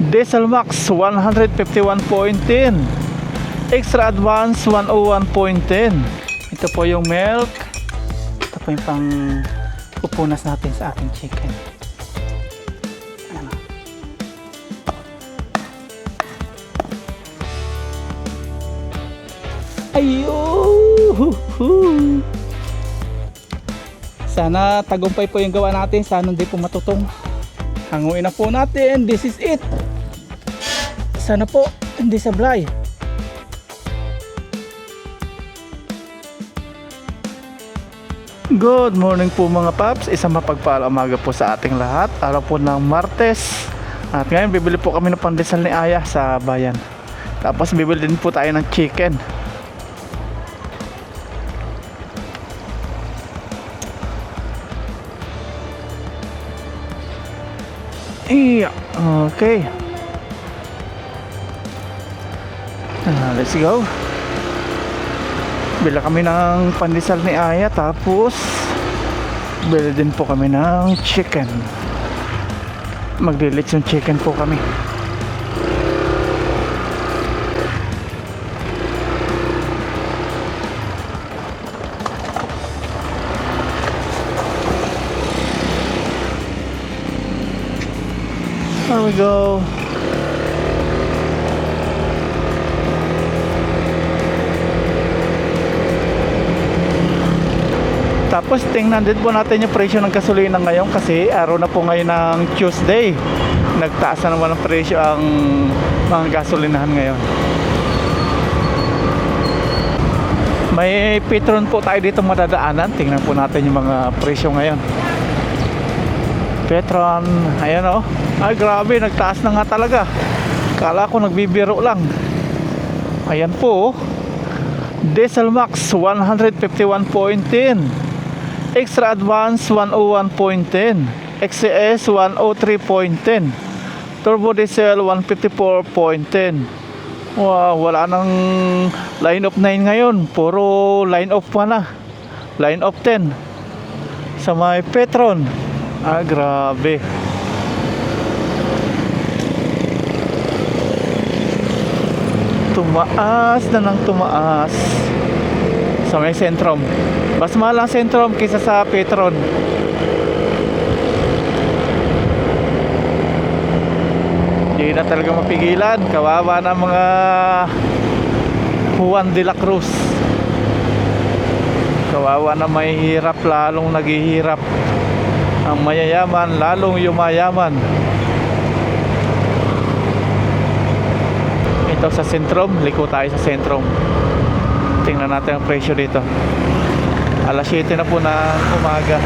Diesel Max 151.10, Extra Advance 101.10. Ito po yung milk. Ito po yung pang pupunas natin sa ating chicken. Ayan. Ayun! Sana tagumpay po yung gawa natin. Sana hindi po matutong. Hanguin na po natin. This is it. Sana po hindi sablay. Good morning po mga paps. Isang mapagpalang umaga po sa ating lahat. Araw po ng Martes. At ngayon bibili po kami ng pandesal ni Aya sa bayan. Tapos bibili din po tayo ng chicken. Okay. Let's go. Bila kami ng pandesal ni Aya. Tapos bili din po kami ng chicken. Maglilits yung chicken po kami. There we go. Tapos tingnan din po natin yung presyo ng gasolina ngayon kasi araw na po ngayon ng Tuesday. Nagtaas na naman ang presyo ang mga gasolinahan ngayon. May Petron po tayo dito madadaanan. Tingnan po natin yung mga presyo ngayon. Petron, ayan o. Ay grabe, nagtaas na nga talaga. Kala ko nagbibiro lang. Ayan po. Diesel Max 151.10, Extra Advance 101.10, XCS 103.10, Turbo Diesel 154.10. Wow, wala nang line of 9 ngayon. Puro line of 1 na. Line of 10 sa may Petron. Ah, grabe. Tumaas na ng tumaas sa may Centrum. Mas mahal ang Centrum kaysa sa Petron. Hindi na talaga mapigilan. Kawawa na mga Juan de la Cruz. Kawawa na may hirap, lalong naghihirap. Ang mayayaman lalong yumayaman. Ito sa Centrum, liko tayo sa Centrum. Tingnan natin ang presyo dito. Alas 7 na po ng umaga.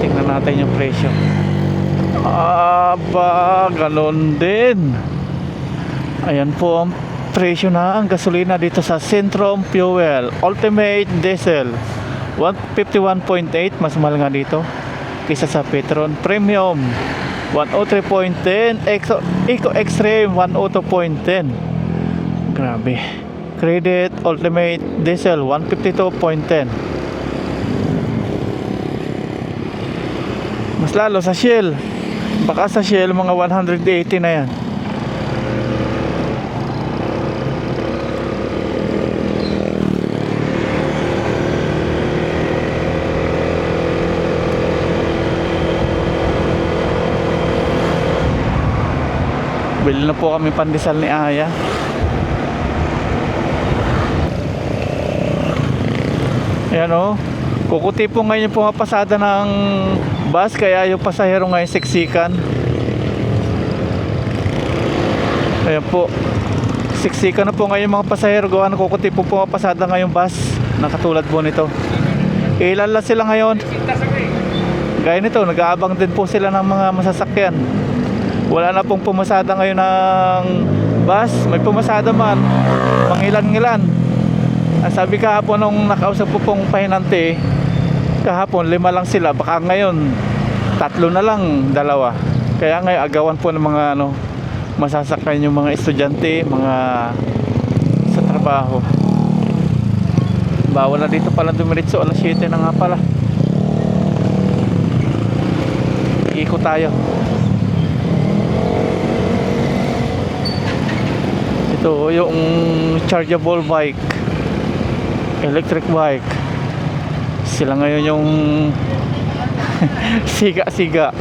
Tingnan natin yung presyo. Aba, ganun din. Ayan po ang presyo na ang gasolina dito sa Centrum Fuel Ultimate Diesel 151.8, mas mahal nga dito kaysa sa Petron. Premium 103.10, Eco Extreme 102.10. Grabe. Credit Ultimate Diesel 152.10. Mas lalo sa Shell. Baka sa Shell mga 180 na yan. Bili na po kami pandesal ni Aya. Ayan o. Kukuti po ngayon yung pumapasada ng bus. Kaya yung pasahero ngayon siksikan. Ayan po. Siksikan na po ngayon mga pasahero. Gawa na kukuti po pumapasada ngayong bus. Nakatulad po nito. Ilan lang sila ngayon. Gaya nito, nag-aabang din po sila ng mga masasakyan. Wala na pong pumasada ngayon ng bus. May pumasada man, mangilan-ngilan. Ang sabi kahapon nung nakausap po pong pahinante, kahapon 5 lang sila. Baka ngayon 3 na lang, 2. Kaya ngayon agawan po ng mga masasakyan yung mga estudyante, mga sa trabaho. Bawal na dito pala dumiritso. Alas 7 na nga pala. Ikot tayo. Ito yung chargeable bike, electric bike. Sila ngayon yung siga-siga.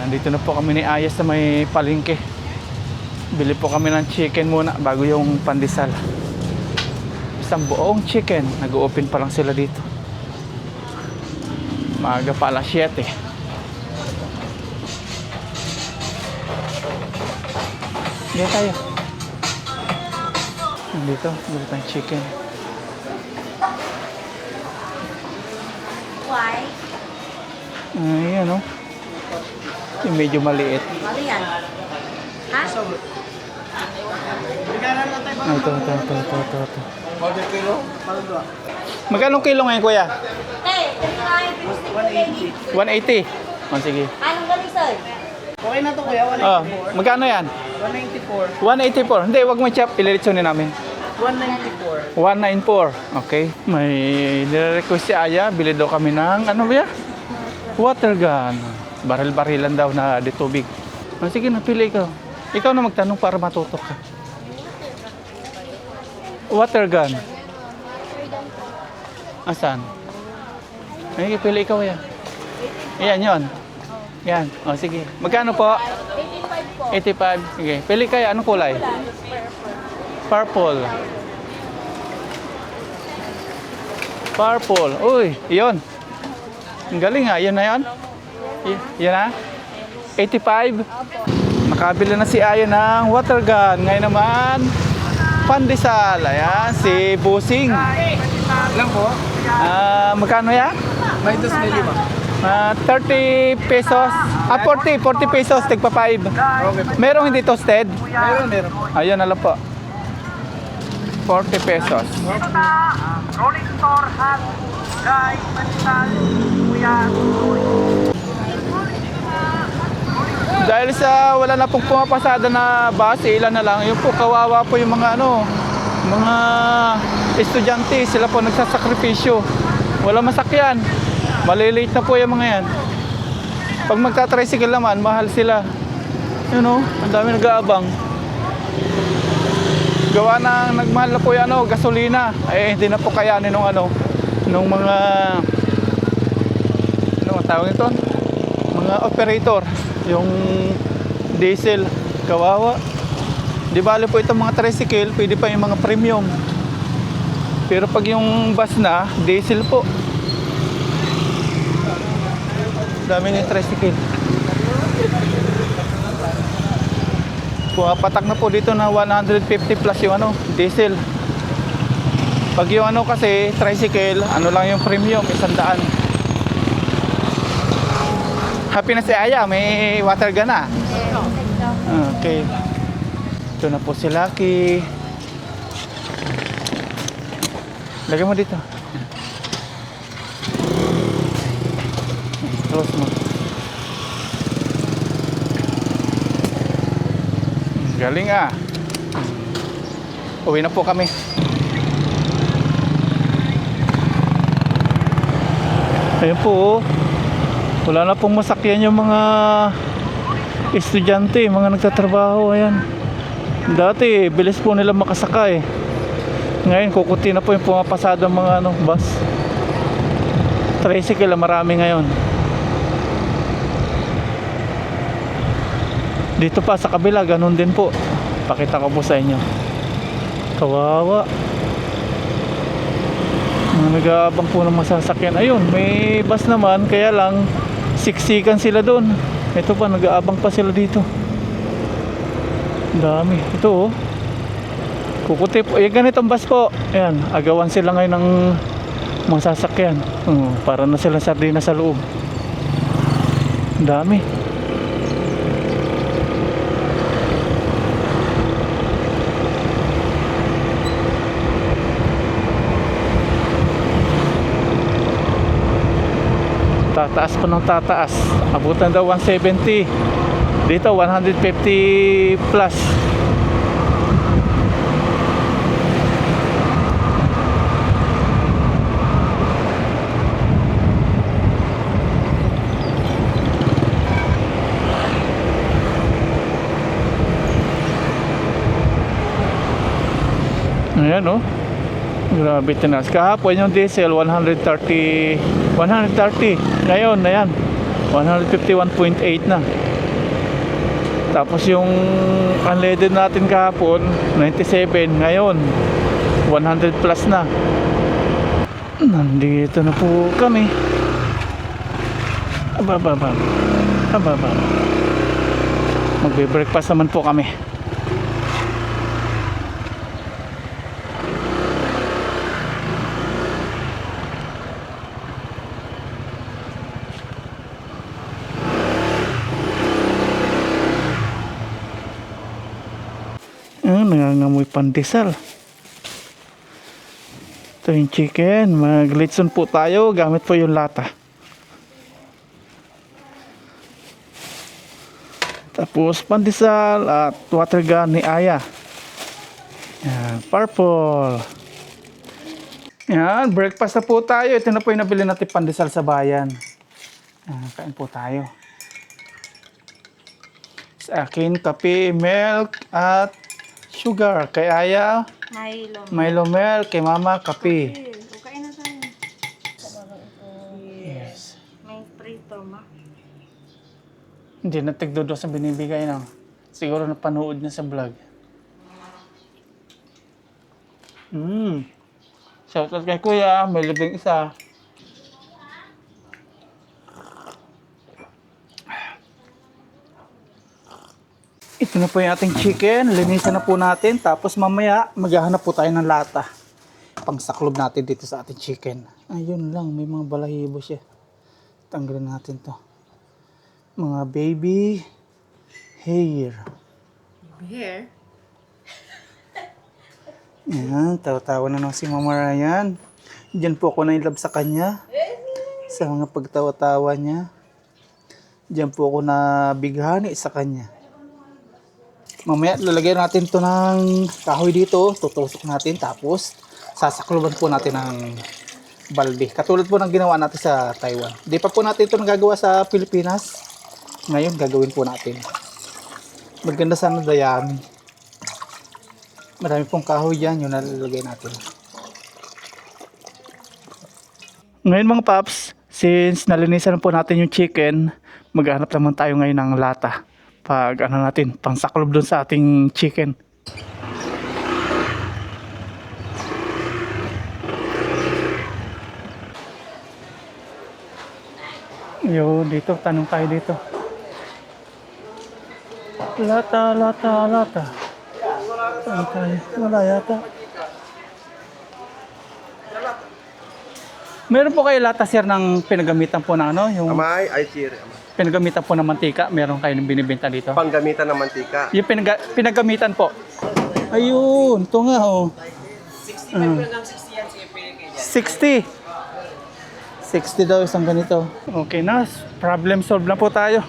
Nandito na po kami ni Ayas sa may palengke. Bili po kami ng chicken muna bago yung pandesal. Isang buong chicken. Nag-open pa lang sila dito. Maaga pa, alas 7. Dito tayo. Dito, bili tayong chicken. Why? Ayan o. Yung medyo maliit. Ano yan? Ha? Ito. Magkano kilo ngayon, kuya? Eh, 180. Oh, sige. anong galing, sir? Okay na to kuya, Oh, magkano yan? 194. 184. Hindi, wag mo chop. Ililitsunin namin. 194. 194. Okay. May nire-request si Aya. Bili daw kami ng, ano ba yan? Water gun. Baril-barilan daw na di tubig. Oh, sige, napili ikaw. Ikaw na magtanong para matutok ka. Water gun. Asan? Ay, pili ikaw yan. Ayan, yun. Yan. O, sige. Magkano po? 85 po. 85. Sige. Pili kayo. Anong kulay? Purple. Purple. Uy, yun. Ang galing ha. Yun na yun. Yun na. 85. Nakabili na si Aya ng water gun. Ngayon naman, pandesal. Ayan, si Busing. Lang po? Magkano ya? May 2,000. 30 pesos. 40 pesos. Tigpa 5. Okay po. Merong hindi toasted? Meron po. Ayun, alam po. 40 pesos. Rolling store hat. Guys, pandesal. Kuya. Dahil sa wala na pong pumapasada na bus, ilan na lang. Yung po, kawawa po yung mga mga estudyante. Sila po nagsasakripisyo. Wala masakyan. Malilate na po yung mga yan. Pag magta-tricycle naman, mahal sila. You know, ang dami nag-aabang. Gawa na nagmahal na po yung gasolina. Eh, hindi na po kayanin nung mga tawag nito? Mga operator. Yung diesel, kawawa. Di bale po itong mga tricycle, pwede pa yung mga premium. Pero pag yung bus na, diesel po. Dami yung tricycle. Pumapatak na po dito na 150 plus yung diesel. Pag yung kasi, tricycle, lang yung premium, 100. Happy na si Aya, may water gun na. Okay. Ito na po si Lucky. Lagay mo dito. Close mo. Galing ah. Uwi na po kami. Ayun po. Wala na pong masakyan yung mga estudyante, mga nagtatrabaho. Ayan. Dati, bilis po nila makasakay. Ngayon, kukunti na po yung pumapasada mga bus. Tricycle, marami ngayon. Dito pa sa kabila, ganun din po. Pakita ko po sa inyo. Kawawa. Mga nag-aabang po ng masasakyan. Ayun, may bus naman, kaya lang siksikan sila doon. Ito pa, nag-aabang pa sila dito. Dami. Ito oh. Kukuti po. Yung ganitong bus po. Ayan, agawan sila ngayon ng masasakyan. Para na sila sardina sa loob. Dami. Tataas pa ng tataas. Abutan daw 170. Dito 150 plus. Ayan oh. Grabe tinas. Kahapon yung diesel 130. Ngayon, ayan. 151.8 na. Tapos yung unleaded natin kahapon 97. Ngayon 100 plus na. Nandito na po kami. Aba. Magbe-breakfast naman po kami. Nangangamoy pandesal. Ito yung chicken. Mag-litson po tayo. Gamit po yung lata. Tapos pandesal at water gun ni Aya. Yan, purple. Yan, breakfast na po tayo. Ito na po yung nabili natin pandesal sa bayan. Yan, kain po tayo. Sa akin, kape, milk at sugar. Kay Aya, Milo. Milo milk. Kay Mama, kape. Okay na tayo. Yes. May prito, ma. Hindi na tigdodo sa binibigay na. Siguro napanood niya sa vlog. Shoutout kay Kuya. May libreng isa. Ito na po yung ating chicken. Linisan na po natin. Tapos mamaya maghahanap po tayo ng lata. Pangsaklob natin dito sa ating chicken. Ayun lang. May mga balahibo siya. Tanggalin natin to. Mga baby hair. Here. Yan. Tawa-tawa na naman si Mama Ryan. Diyan po ako na-inlove sa kanya. Sa mga pagtawa-tawa niya. Diyan po ako nabighani sa kanya. Mamaya lalagyan natin to ng kahoy dito, tutusok natin, tapos sasakluban po natin ng balde. Katulad po ng ginawa natin sa Taiwan. Di pa po natin ito nagagawa sa Pilipinas. Ngayon gagawin po natin. Maganda sana dayami. Marami pong kahoy yan, yun nalalagay natin. Ngayon mga paps, since nalinisan na po natin yung chicken, maghanap naman tayo ngayon ng lata. Pag ano natin, pangsaklob dun sa ating chicken. Yo, dito, tanong tayo dito. Lata. Tanong tayo. Wala yata. Meron po kayo lata sir ng pinagamitan po na ano? Yung Amay, ay sir. pinagamitan po ng mantika. Meron kayo binibenta dito? Panggamitan ng mantika. Yung pinagamitan po. Ayun, ito nga oh. 60. 60 daw isang ganito. Okay na, problem solved na po tayo.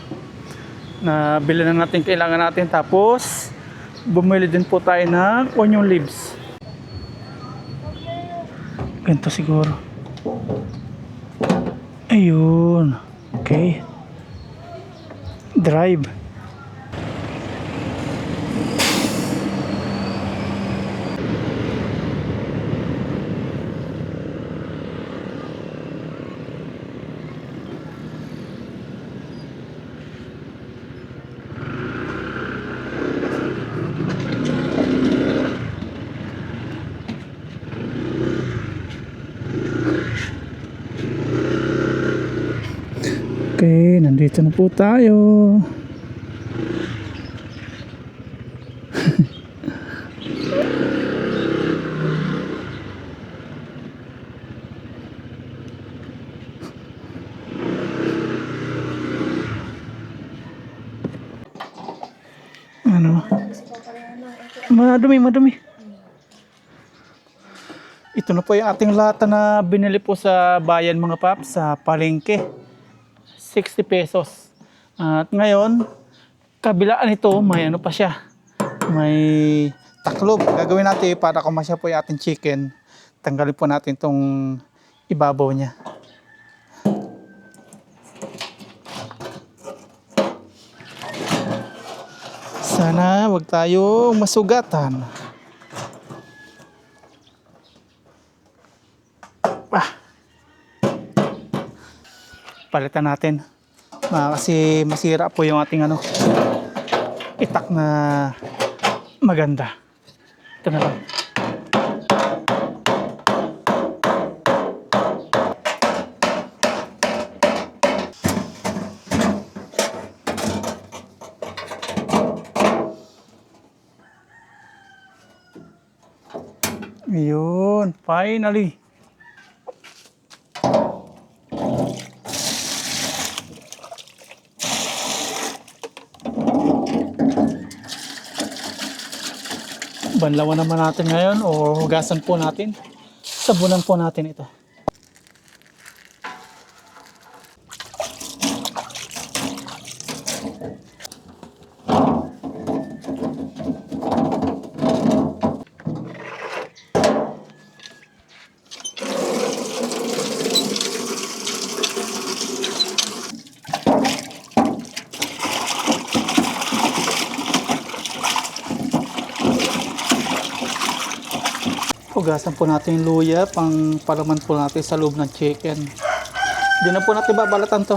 Nabili na natin kailangan natin. Tapos, bumili din po tayo ng onion leaves. Ganito siguro. Ayun. Okay. Drive. Okay, nandito na po tayo. Ano? Madumi. Ito na po yung ating lata na binili po sa bayan mga paps, sa palengke. 60 pesos. At ngayon, kabilaan ito, may ano pa siya. May taklob. Gagawin natin para kumasya po yung ating chicken. Tanggalin po natin itong ibabaw niya. Sana wag tayo masugatan. palitan natin. Kasi masira po yung ating itak na maganda. Ito na lang. Yun, finally. Banlawan naman natin ngayon o hugasan po natin. Sabunan po natin ito. Hugasan po natin yung luya, pang palaman po natin sa loob ng chicken. Hindi na po natin babalatan to.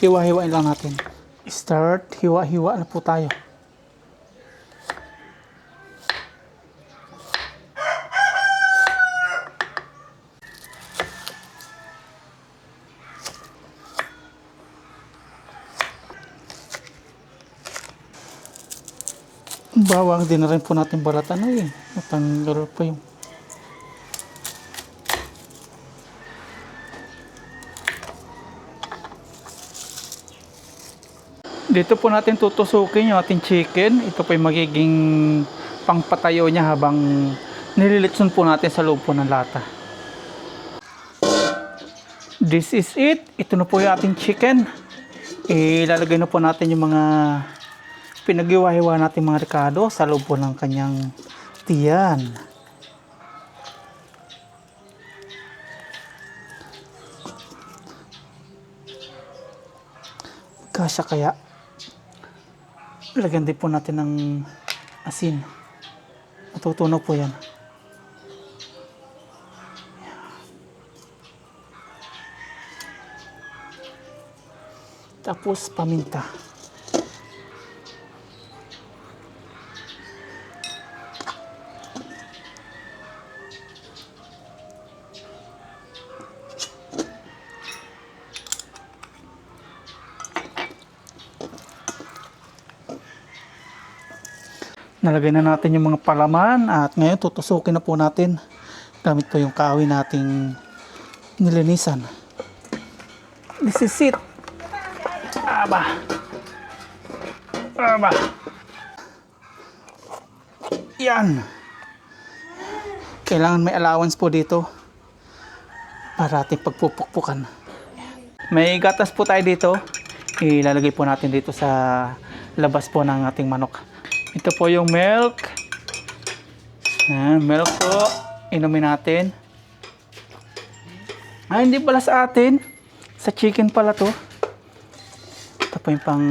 Hiwa-hiwain lang natin. Start, hiwa-hiwa na po tayo. Bawang din na rin po natin balatan na natanggal pa yung dito po natin tutusukin yung ating chicken. Ito po yung magiging pangpatayo niya habang nililitson po natin sa loob po ng lata. This is it. Ito na po yung ating chicken. Ilalagay na po natin yung mga pinag-iwa-hiwa natin mga ricado sa loob po ng kanyang tiyan. Kasya kaya lagyan din po natin ng asin. Matutunaw po yan. Tapos paminta. Nalagay na natin yung mga palaman at ngayon tutusukin na po natin gamit po yung kahoy nating nilinisan. This is it. Aba. Aba. Yan. Kailangan may allowance po dito para ating pagpupukpukan. May gatas po tayo dito. Ilalagay po natin dito sa labas po ng ating manok. Ito po yung milk. Milk po. Inumin natin. Hindi pala sa atin. Sa chicken pala to. Ito po yung pang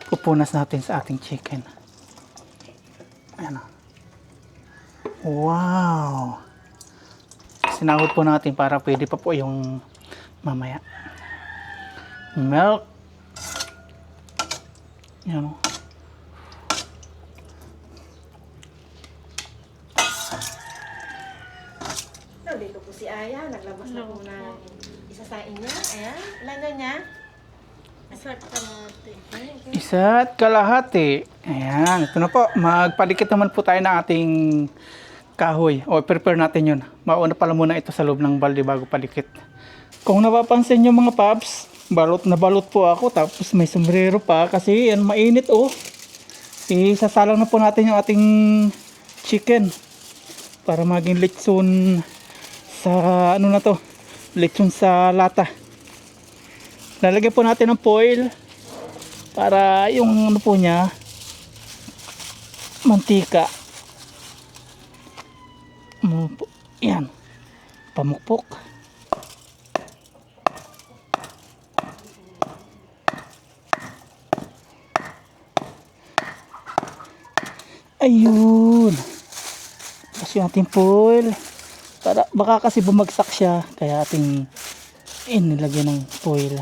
pupunas natin sa ating chicken. Ayan o. Wow. Sinahod po natin para pwede pa po yung mamaya. Milk. Ayan o. Dito po si Aya, naglabas na po na isasain niya. Ayan, ilan na niya? Isa't kalahati. Isa't kalahati. Ayan, ito na po. Magpalikit naman po tayo ng ating kahoy. O, prepare natin yun. Mauna pala muna ito sa loob ng balde bago palikit. Kung napapansin nyo mga paps, balot na balot po ako. Tapos may sombrero pa kasi yan mainit oh. Isasalang na po natin yung ating chicken. Para maging litson sa ano na to, lechon sa lata. Lalagyan po natin ng foil para yung ano po niya mantika. Yan, pamukpok. Ayun. Kasi yung ating foil para baka kasi bumagsak siya kaya ating Nilagyan ng foil.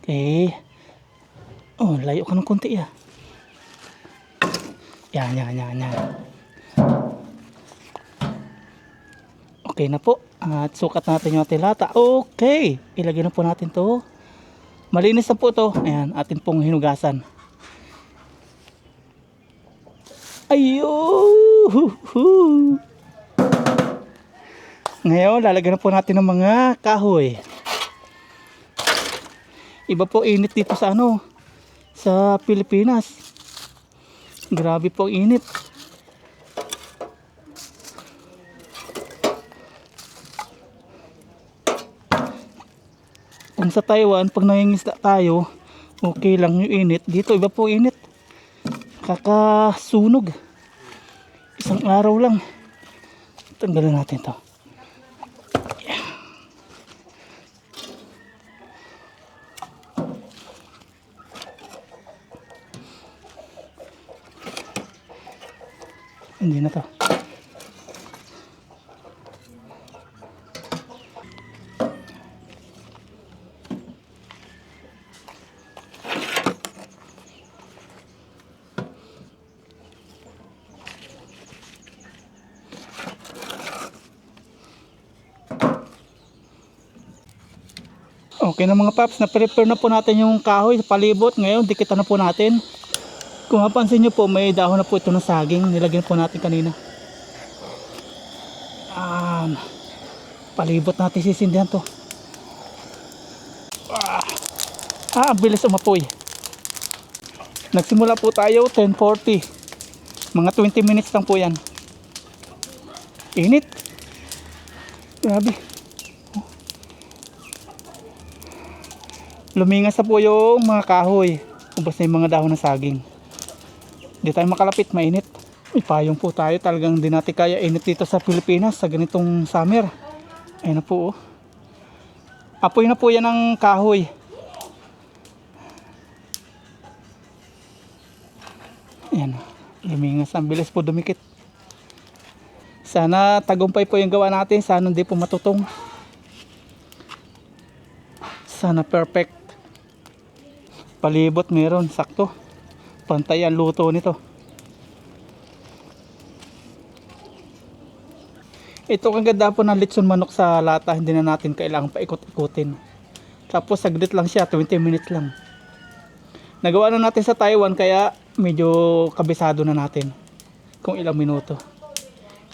Okay. Oh, layo ka ng konti ah. Yan. Okay na po. At sukat natin yung ating lata. Okay. Ilagay na po natin to. Malinis na po to. Ayan, atin pong hinugasan. Ayun! Ngayon, lalagyan na po natin ng mga kahoy. Iba po init dito sa sa Pilipinas. Grabe po ang init. Kung sa Taiwan, pag nangingisda tayo, okay lang yung init. Dito, iba po init. Kakasunog. Isang araw lang. Tanggalin natin to. Hindi na to. Okay na mga paps, na-prepare na po natin yung kahoy sa palibot. Ngayon, dikitan na po natin. Kung mapansin nyo po, may dahon na po ito ng saging. Nilagyan po natin kanina. Palibot natin sisindihan to. Ang bilis umapoy. Nagsimula po tayo 10:40. Mga 20 minutes lang po yan. Init. Grabe. Lumingas na po yung mga kahoy. Ubos na yung mga dahon ng saging. Hindi tayo makalapit, mainit. May payong po tayo. Talagang di natin kaya init dito sa Pilipinas sa ganitong summer. Ayun na po. Apoy na po yan ng kahoy. Ayan. Lumingas. Ang bilis po dumikit. Sana tagumpay po yung gawa natin. Sana hindi po matutong. Sana perfect. Palibot meron. Sakto. Pantay ang luto nito. Ito ang ganda po ng litson manok sa lata. Hindi na natin kailangan paikot-ikutin. Tapos saglit lang siya. 20 minutes lang. Nagawa na natin sa Taiwan. Kaya medyo kabisado na natin. Kung ilang minuto.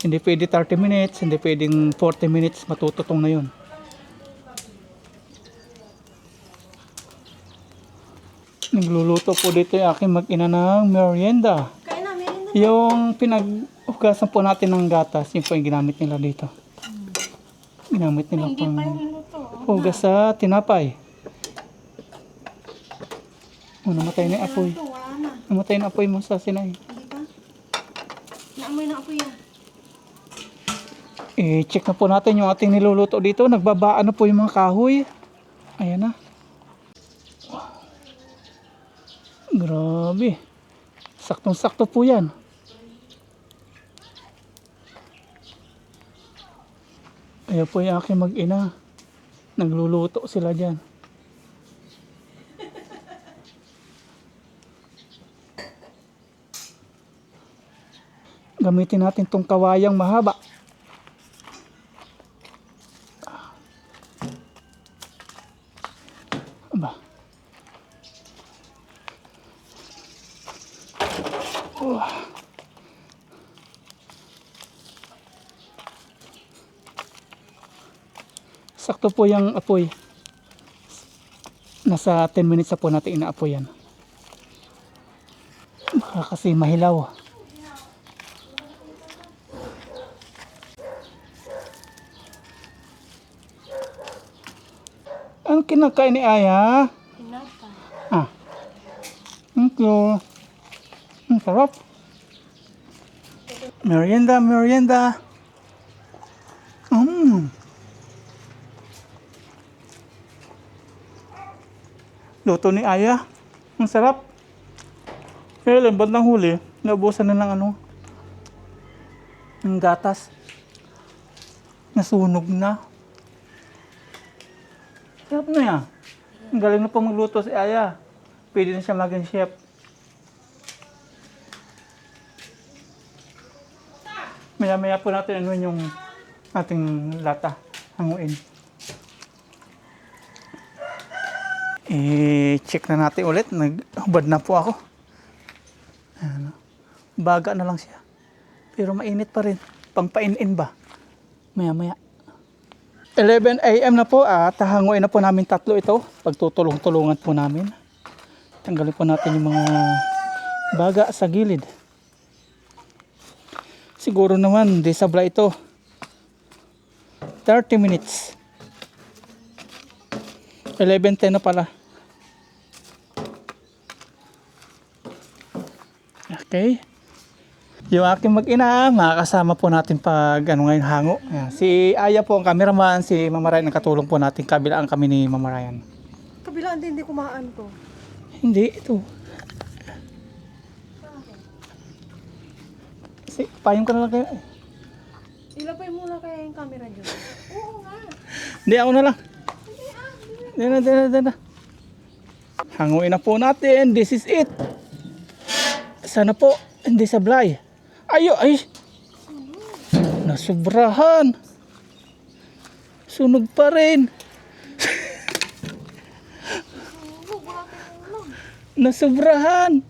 Hindi pwede 30 minutes. Hindi pwedeng 40 minutes. Matututong na yun. Nagluluto po dito yung aking mag-ina ng merienda. Kain na, meron na. Yung pinaghugasan po natin ng gatas, yun po yung ginamit nila dito. Ginamit nila Hindi pa pang yung minuto. hugas sa tinapay. Namatay na yung apoy. Ito, wala na. Namatay na apoy mo sa sinay. Hindi pa. Naamoy na ako yan. I-check na po natin yung ating niluluto dito. Nagbabaan na po yung mga kahoy. Ayan na. Grabe. Saktong-sakto po yan. Kaya po yung aking mag-ina. Nagluluto sila dyan. Gamitin natin tong kawayang mahaba. Aba. Sakto po yung apoy. Nasa 10 minutes na po natin inaapoy yan. Baka kasi mahilaw. Ano kinakain ni Aya? Pinapa. Thank you. Sarap. Merienda, merienda. Luto ni Aya. Ang sarap. Kaya lang, bandang huli, naubusan na ng ng gatas. Nasunog na. Sarap na yan. Ang galing na po magluto si Aya. Pwede na siya maging chef. Maya-maya po natin ano yung ating lata. Hanguin. I-check na natin ulit. Naghubad na po ako. Ayan. Baga na lang siya. Pero mainit pa rin. Pangpain-in ba? Maya-maya. 11 AM na po at hanguin na po namin tatlo ito. Pagtutulong-tulungan po namin. Tanggalin po natin yung mga baga sa gilid. Siguro naman, di sabla ito. 30 minutes. 11:10 na pala. Okay. Yung aking mag-ina, makakasama po natin pag ngayon hango. Ayan. Si Aya po ang cameraman, si Mama Ryan ang katulong po natin. Kabilaan kami ni Mama Ryan. Kabilaan din, hindi kumaan to. Hindi, ito. Payong ka na lang kayo. Ilapay muna kaya yung camera dyan. Oo nga. Hindi, ako na lang. Hindi na. Hanguin na po natin. This is it. Sana po, hindi sablay. Ay! Nasubrahan. Sunog pa rin. Nasubrahan.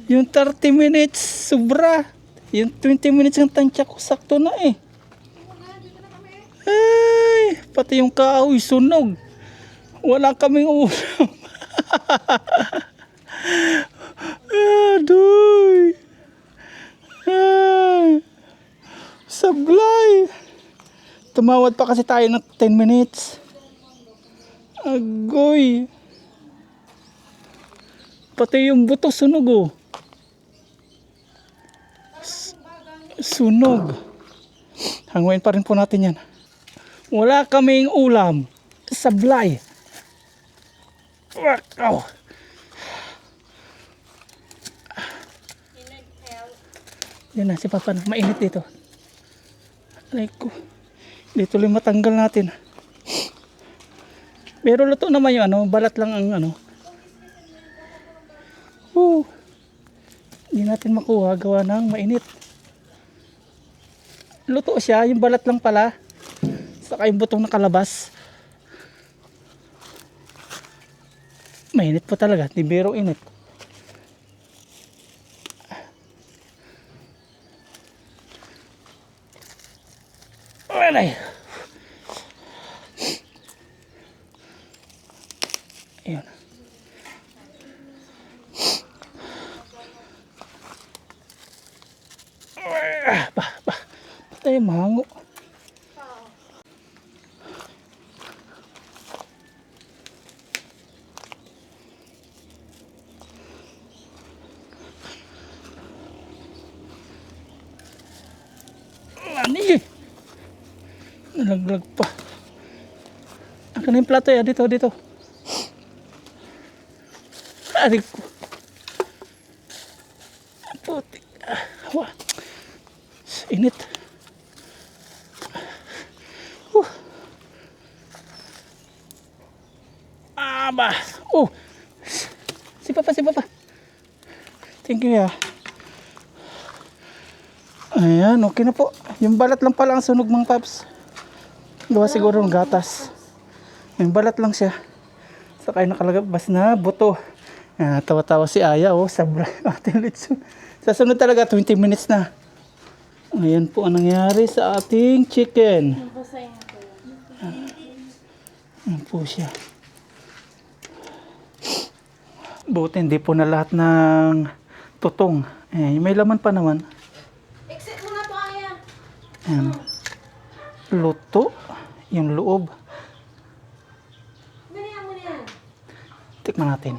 Yung 30 minutes, sobra. Yung 20 minutes ng tansya ko, sakto na eh. Ay, pati yung kahoy, sunog. Wala kaming ulam. Adoy. Ay, sablay. Tumawad pa kasi tayo ng 10 minutes. Agoy. Pati yung buto sunog oh. Sunog. Hanguin pa rin po natin yan. Wala kaming ulam. Sablay. Oh. Yan na si Papa na. Mainit dito. Aray ko. Dito lang matanggal natin. Pero luto naman yung balat lang ang Hindi natin makuha gawa ng mainit. Luto siya, yung balat lang pala. Saka yung butong nakalabas. Mainit po talaga, di biro init. Alay. Ayan. Patay mango. Ani. Nalaglag pa. Akin na yung plato ya. Dito. Adik ko. Puti. Wah. Init. Aba. Si Papa. Thank you ya. Ayan, okay na po. Yung balat lang pala ang sunog mga paps. Gawa siguro ng gatas. Yung balat lang siya. Saka yung nakalabas na buto. Tawa-tawa si Aya. Sabra ating litso. Sa sunod talaga 20 minutes na. Ayan po ang nangyari sa ating chicken. Ayan po siya. Buti hindi po na lahat ng tutong. Ayan, may laman pa naman. Exit mo na to, Aya. Ayan. Luto. Yung loob. Ganyan mo na yan. Tikman natin.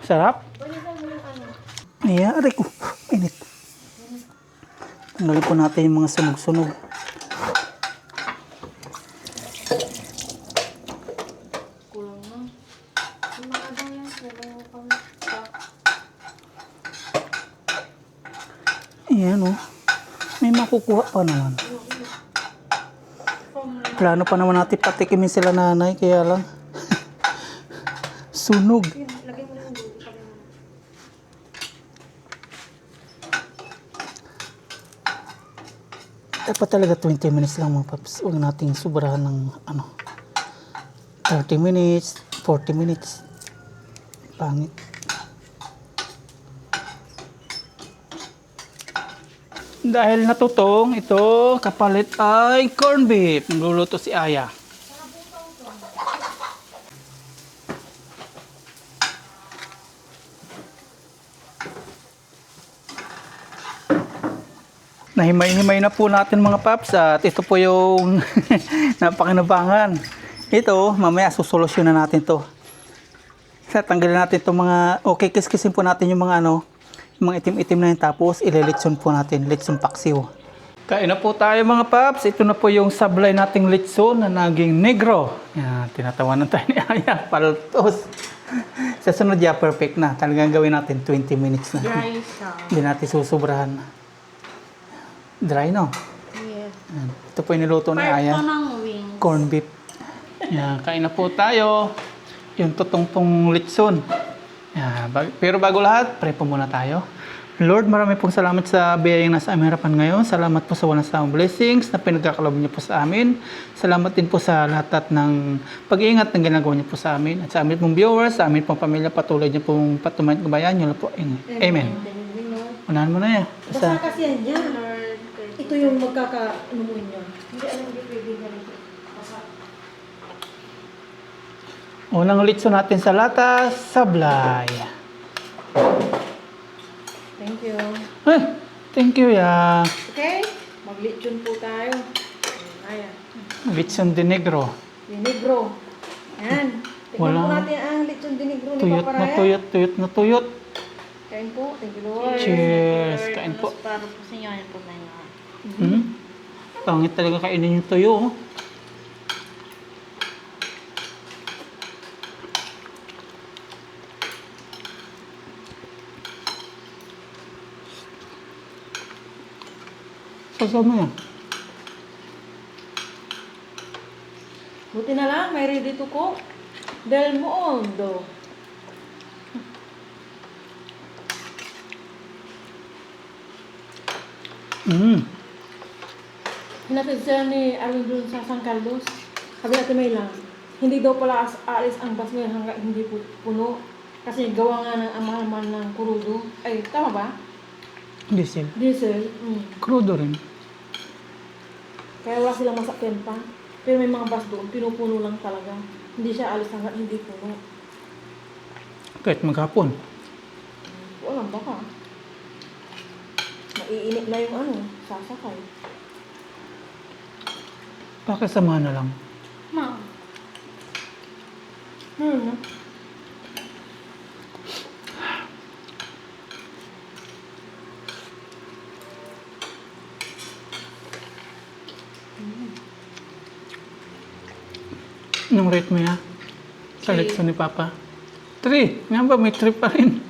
Sarap. Balikan mo yung Ayan, aray ko. Init. Tanggalin po natin yung mga sunog-sunog. kulang na. Yung mga daw yan, kulang mo pang Ayan May makukuha pa naman. Plano pa naman natin patikimin sila nanay, kaya lang. Sunog. Lagay mo lang dito. Dapat talaga 20 minutes lang mga paps. Huwag nating sobrahan ng 30 minutes, 40 minutes. Pangit. Dahil natutong, ito kapalit ay corned beef. Magluluto si Aya. Nahimay-himay na po natin mga paps at ito po yung napakinabangan. Ito, mamaya susolusyonan natin to. Tanggalin natin itong mga, okay, kiskisin po natin yung mga yung mga itim-itim na yun, tapos ililitson po natin, litson paksiw. Kain na po tayo mga paps. Ito na po yung sablay nating litson na naging negro. Yan, tinatawanan tayo ni Aya, paltos. Sa sunod ya, perfect na. Talagang gawin natin 20 minutes na. Dry siya. Hindi natin susubrahan. Dry, no? Yes. Yan. Ito po yung niluto ni Aya. Part ng wings. Corned beef. Yan, kain na po tayo. Yung tutong pong litson. Yan, pero bago lahat, pray po muna tayo. Lord, marami pong salamat sa biyayang nasa aming harapan ngayon. Salamat po sa walang sawang blessings na pinagkakalob niyo po sa amin. Salamat din po sa lahat ng pag-iingat na ginagawa niyo po sa amin. At sa amin pong viewers, sa amin pong pamilya, patuloy niyo pong patumayan at gabayan niyo po. Amen. Unahan mo na yan. Basta kasi yan dyan. Ito yung magkaka-ano niya. Hindi alam, hindi pwede ganito. Basta. Unang litson natin sa lata, sablay. Thank you. Ay, thank you ya. Okay? Mag-lechon po tayo. Ayan. Litson de negro. Dinigro. Ayan. Tignan Wala. po natin ang lechon dinigro ni Tuyot Papa na Ryan. tuyot, tuyot na tuyot. Kain po. Thank you, Lord. Cheers. Kain po. Para po sa inyo, ano po na yun. Pangit talaga kainin yung tuyo. Oh. Sasama yan. Buti na lang, may ready to cook. Del Mundo. Hinatid siya ni Arwin doon sa San Carlos. Sabi natin may lang, hindi daw pala aalis ang bus ngayon hanggang hindi puno. Kasi gawa nga ng amahan ng kurudo. Ay, tama ba? Diesel. Diesel. Crudo rin. Kaya wala silang masakyan pa. Pero may mga bus doon, pinupuno lang talaga. Hindi siya alis hanggang hindi puno. Kahit maghapon. Walang baka. Maiinit na yung sasakay. Pakisama na lang. Ma, Na. Anong rate mo ya? Sa Three. litson ni Papa? 3. Nga ba? May 3 pa rin.